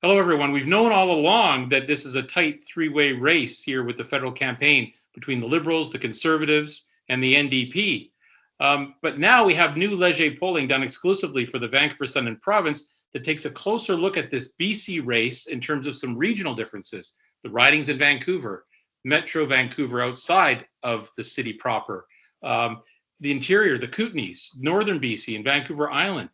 Hello, everyone. We've known all along that this is a tight three-way race here with the federal campaign between the Liberals, the Conservatives, and the NDP. But now we have new Leger polling done exclusively for the Vancouver Sun and Province that takes a closer look at this BC race in terms of some regional differences. The ridings in Vancouver, Metro Vancouver outside of the city proper, the interior, the Kootenays, Northern BC, and Vancouver Island.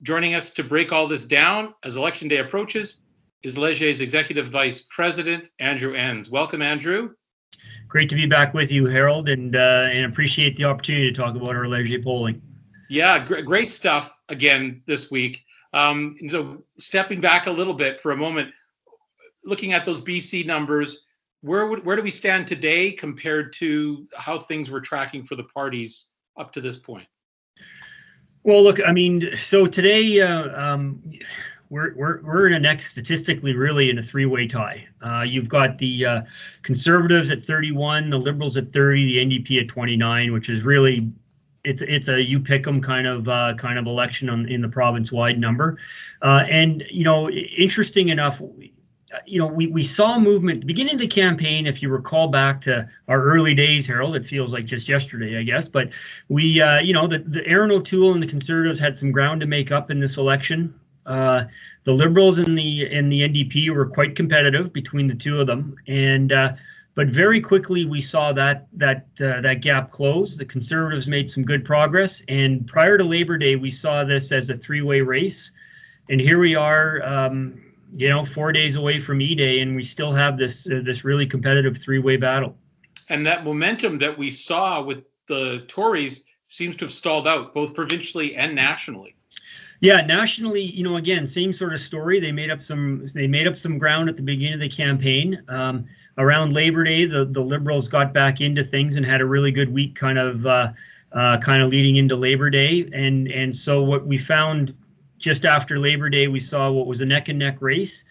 Joining us to break all this down as Election Day approaches is Leger's Executive Vice President, Andrew Enns. Welcome, Andrew. Great to be back with you, Harold, and appreciate the opportunity to talk about our Leger polling. Yeah, great stuff again this week. So stepping back a little bit for a moment, looking at those BC numbers, where do we stand today compared to how things were tracking for the parties up to this point? Well, look, I mean, so today we're in a next statistically really in a three-way tie. You've got the Conservatives at 31, the Liberals at 30, the NDP at 29, which is really it's a you pick 'em kind of election in the province-wide number. And you know, interesting enough, you know, we saw movement at the beginning of the campaign. If you recall back to our early days, Harold, it feels like just yesterday, I guess. But we, you know, the Aaron O'Toole and the Conservatives had some ground to make up in this election. The Liberals and the NDP were quite competitive between the two of them, and but very quickly we saw that gap close. The Conservatives made some good progress, and prior to Labor Day, we saw this as a three-way race, and here we are. You know, 4 days away from E-Day, and we still have this really competitive three-way battle. And that momentum that we saw with the Tories seems to have stalled out, both provincially and nationally. Yeah, nationally, you know, again, same sort of story. They made up some ground at the beginning of the campaign. Around Labor Day, the Liberals got back into things and had a really good week, kind of leading into Labor Day, and so what we found. Just after Labor Day, we saw what was a neck-and-neck race,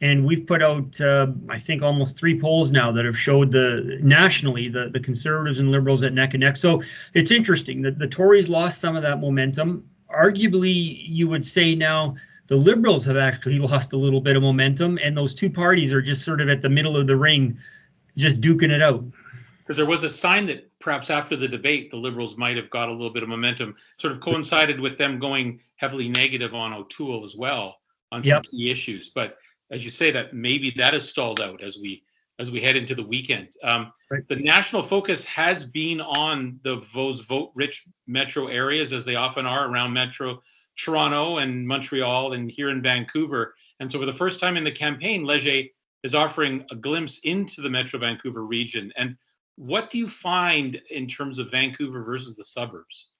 and we've put out, I think, almost 3 polls now that have showed nationally the Conservatives and Liberals at neck-and-neck. So it's interesting that the Tories lost some of that momentum. Arguably, you would say now the Liberals have actually lost a little bit of momentum, and those two parties are just sort of at the middle of the ring, just duking it out. Because there was a sign that perhaps after the debate, the Liberals might have got a little bit of momentum, sort of coincided with them going heavily negative on O'Toole as well on some key issues. But as you say, that maybe that has stalled out as we head into the weekend. Right. The national focus has been on those vote-rich metro areas, as they often are around Metro Toronto and Montreal and here in Vancouver. And so for the first time in the campaign, Leger is offering a glimpse into the Metro Vancouver region. And what do you find in terms of Vancouver versus the suburbs?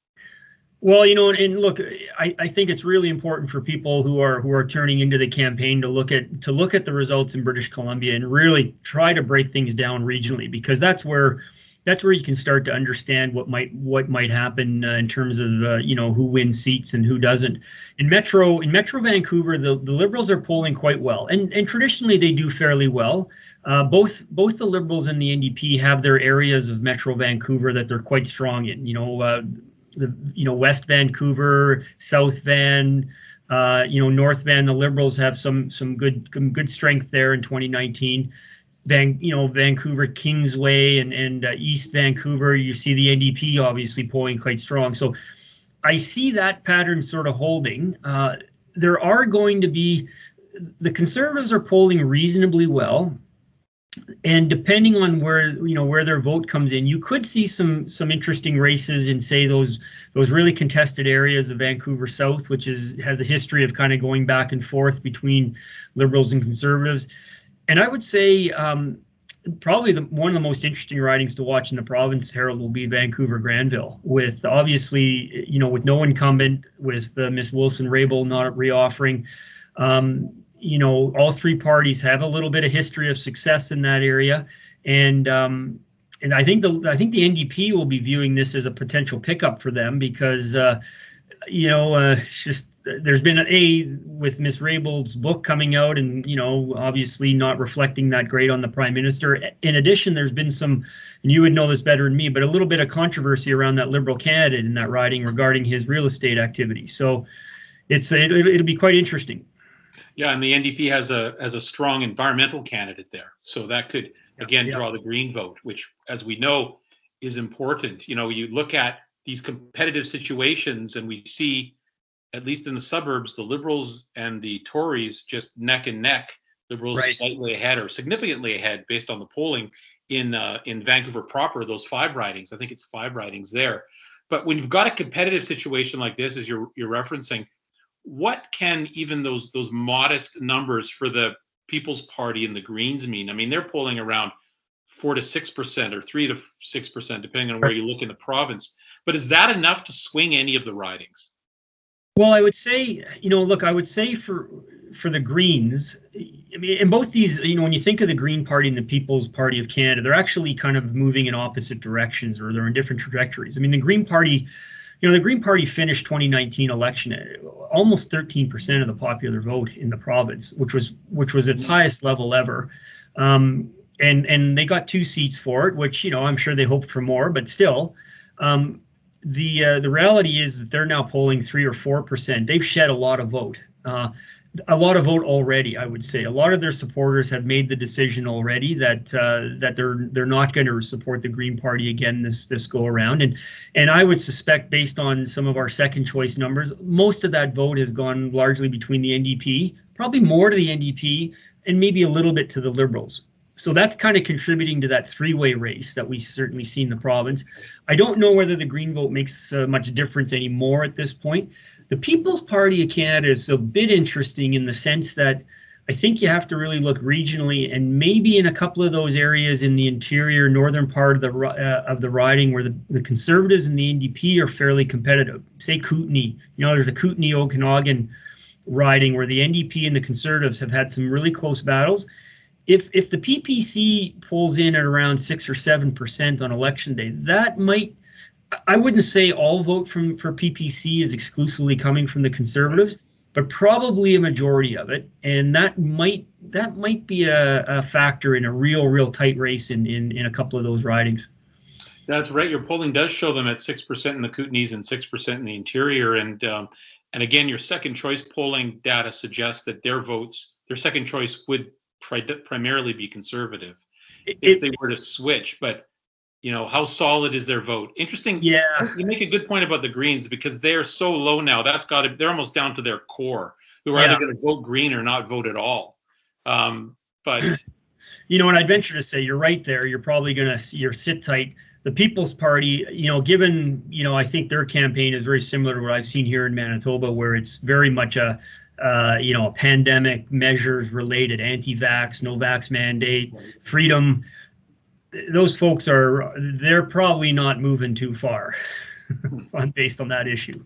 Well, you know, and look, I think it's really important for people who are turning into the campaign to look at the results in British Columbia and really try to break things down regionally, because that's where you can start to understand what might happen in terms of you know, who wins seats and who doesn't. In Metro Vancouver, the Liberals are polling quite well, and traditionally they do fairly well. Both the Liberals and the NDP have their areas of Metro Vancouver that they're quite strong in. You know, West Vancouver, South Van, you know, North Van. The Liberals have some good strength there in 2019. Vancouver Kingsway and East Vancouver. You see the NDP obviously polling quite strong. So I see that pattern sort of holding. There are going to be the Conservatives are polling reasonably well. And depending on where their vote comes in, you could see some interesting races in, say, those really contested areas of Vancouver South, which has a history of kind of going back and forth between Liberals and Conservatives. And I would say probably one of the most interesting ridings to watch in the province, Harold, will be Vancouver Granville, with obviously, you know, with no incumbent, with Miss Wilson-Raybould not reoffering. You know, all 3 parties have a little bit of history of success in that area, and I think the NDP will be viewing this as a potential pickup for them, because you know, it's just there's been with Miss Raybould's book coming out, and you know, obviously not reflecting that great on the Prime Minister. In addition, there's been some, and you would know this better than me, but a little bit of controversy around that Liberal candidate in that riding regarding his real estate activity. So it'll be quite interesting. Yeah, and the NDP has a strong environmental candidate there, so that could again draw the Green vote, which, as we know, is important. You know, you look at these competitive situations, and we see, at least in the suburbs, the Liberals and the Tories just neck and neck. Liberals slightly ahead or significantly ahead based on the polling in Vancouver proper. Those 5 ridings, I think it's 5 ridings there. But when you've got a competitive situation like this, as you're referencing, what can even those modest numbers for the People's Party and the Greens mean? I mean, they're polling around 4 to 6% or 3 to 6%, depending on where you look in the province. But is that enough to swing any of the ridings? Well, I would say, I would say for the Greens, I mean, in both these, when you think of the Green Party and the People's Party of Canada, they're actually kind of moving in opposite directions, or they're in different trajectories. I mean, the Green Party finished 2019 election at almost 13% of the popular vote in the province, which was its highest level ever. And they got 2 seats for it, which, I'm sure they hoped for more, but still. The reality is that they're now polling 3 or 4%. They've shed a lot of vote. Already, I would say. A lot of their supporters have made the decision already that they're not going to support the Green Party again this go around. And I would suspect, based on some of our second choice numbers, most of that vote has gone largely between the NDP, probably more to the NDP, and maybe a little bit to the Liberals. So that's kind of contributing to that 3-way race that we certainly see in the province. I don't know whether the Green vote makes much difference anymore at this point. The People's Party of Canada is a bit interesting in the sense that I think you have to really look regionally, and maybe in a couple of those areas in the interior northern part of the riding where the Conservatives and the NDP are fairly competitive. Say Kootenay. There's a Kootenay-Okanagan riding where the NDP and the Conservatives have had some really close battles. If the PPC pulls in at around 6 or 7% on election day, that might, I wouldn't say all vote for PPC is exclusively coming from the Conservatives, but probably a majority of it, and that might be a factor in a real tight race in a couple of those ridings. That's right. Your polling does show them at 6% in the Kootenays and 6% in the interior, and again, your second choice polling data suggests that their second choice would primarily be Conservative if they were to switch. But how solid is their vote? Interesting. Yeah, you make a good point about the Greens, because they're so low now. They're almost down to their core, who are either going to vote Green or not vote at all. But and I'd venture to say you're right there. You're probably you're sit tight. The People's Party, given I think their campaign is very similar to what I've seen here in Manitoba, where it's very much a pandemic measures related, anti-vax, no vax mandate, freedom. Those folks they're probably not moving too far based on that issue.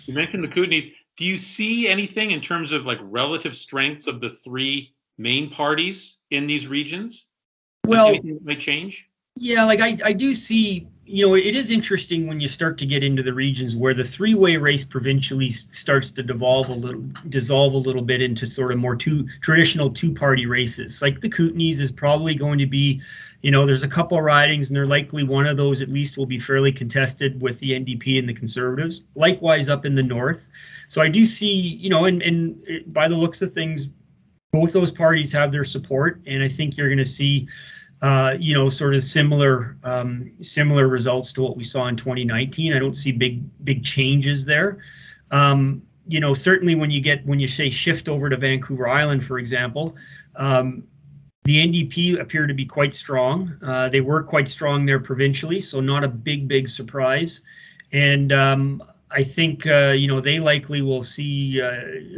You mentioned the Kootenays. Do you see anything in terms of like relative strengths of the 3 main parties in these regions? Well, anything that might change? Yeah, I do see, it is interesting when you start to get into the regions where the 3-way race provincially starts to dissolve a little bit into sort of more traditional 2-party races. Like the Kootenays is probably going to be, there's a couple of ridings, and they're likely one of those at least will be fairly contested with the NDP and the Conservatives. Likewise up in the north. So I do see, and by the looks of things, both those parties have their support, and I think you're going to see sort of similar results to what we saw in 2019. I don't see big changes there. Certainly when you say shift over to Vancouver Island, for example, the NDP appear to be quite strong. They were quite strong there provincially, so not a big surprise. And I think they likely will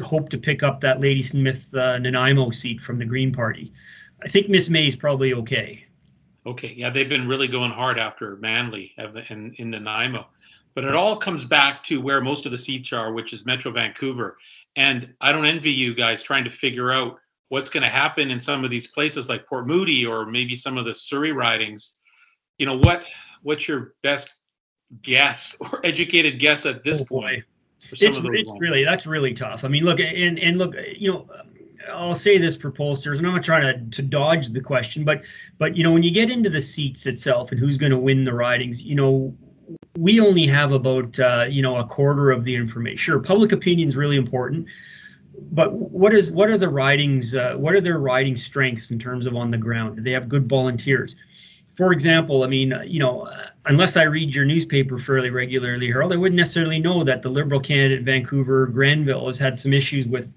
hope to pick up that Ladysmith Nanaimo seat from the Green Party. I think Miss May is probably okay. Okay, yeah, they've been really going hard after Manly in Nanaimo. But it all comes back to where most of the seats are, which is Metro Vancouver. And I don't envy you guys trying to figure out what's going to happen in some of these places like Port Moody or maybe some of the Surrey ridings. What's your best guess or educated guess at this point? That's really tough. I mean, look, I'll say this for pollsters, and I'm not trying to dodge the question, but when you get into the seats itself and who's going to win the ridings, we only have about a quarter of the information. Sure, public opinion is really important. but what are the ridings? What are their riding strengths in terms of on the ground? Do they have good volunteers? For example, I mean, unless I read your newspaper fairly regularly, Harold, I wouldn't necessarily know that the Liberal candidate in Vancouver, Granville, has had some issues with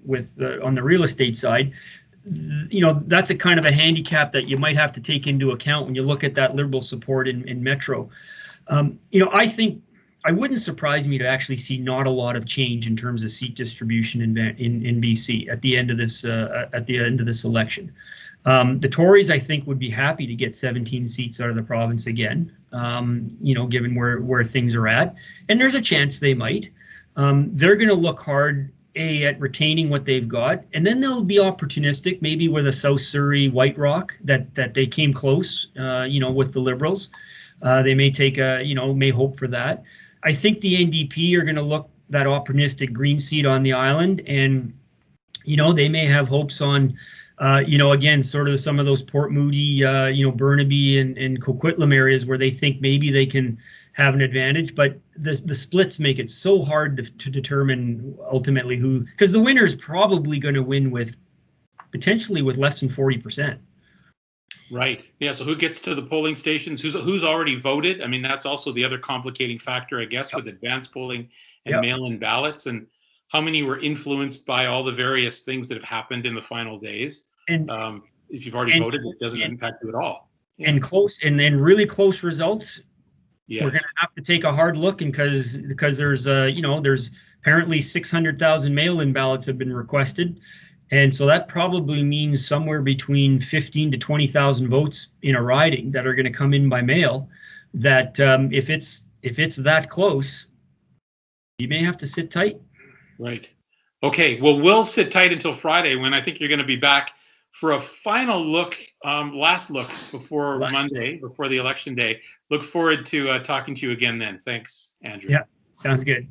on the real estate side. That's a kind of a handicap that you might have to take into account when you look at that Liberal support in Metro. I think I wouldn't surprise me to actually see not a lot of change in terms of seat distribution in BC at the end of this election. The Tories, I think, would be happy to get 17 seats out of the province again, given where things are at. And there's a chance they might. They're going to look hard, at retaining what they've got. And then they'll be opportunistic, maybe with a South Surrey White Rock that they came close, with the Liberals. They may may hope for that. I think the NDP are going to look that opportunistic green seat on the island. And, they may have hopes on, again, sort of some of those Port Moody, Burnaby and Coquitlam areas where they think maybe they can have an advantage. But the splits make it so hard to determine ultimately who, because the winner is probably going to win potentially with less than 40%. Right. Yeah. So who gets to the polling stations? Who's already voted? I mean, that's also the other complicating factor, I guess, with advanced polling and mail-in ballots, and how many were influenced by all the various things that have happened in the final days. And if you've already voted, it doesn't impact you at all. Yeah. And really close results. Yes. We're going to have to take a hard look, and because there's there's apparently 600,000 mail-in ballots have been requested. And so that probably means somewhere between 15 to 20,000 votes in a riding that are going to come in by mail. That if it's that close, you may have to sit tight. Right. Okay. Well, we'll sit tight until Friday, when I think you're going to be back for a final look, last look before Monday, before the election day. Look forward to talking to you again then. Thanks, Andrew. Yeah, sounds good.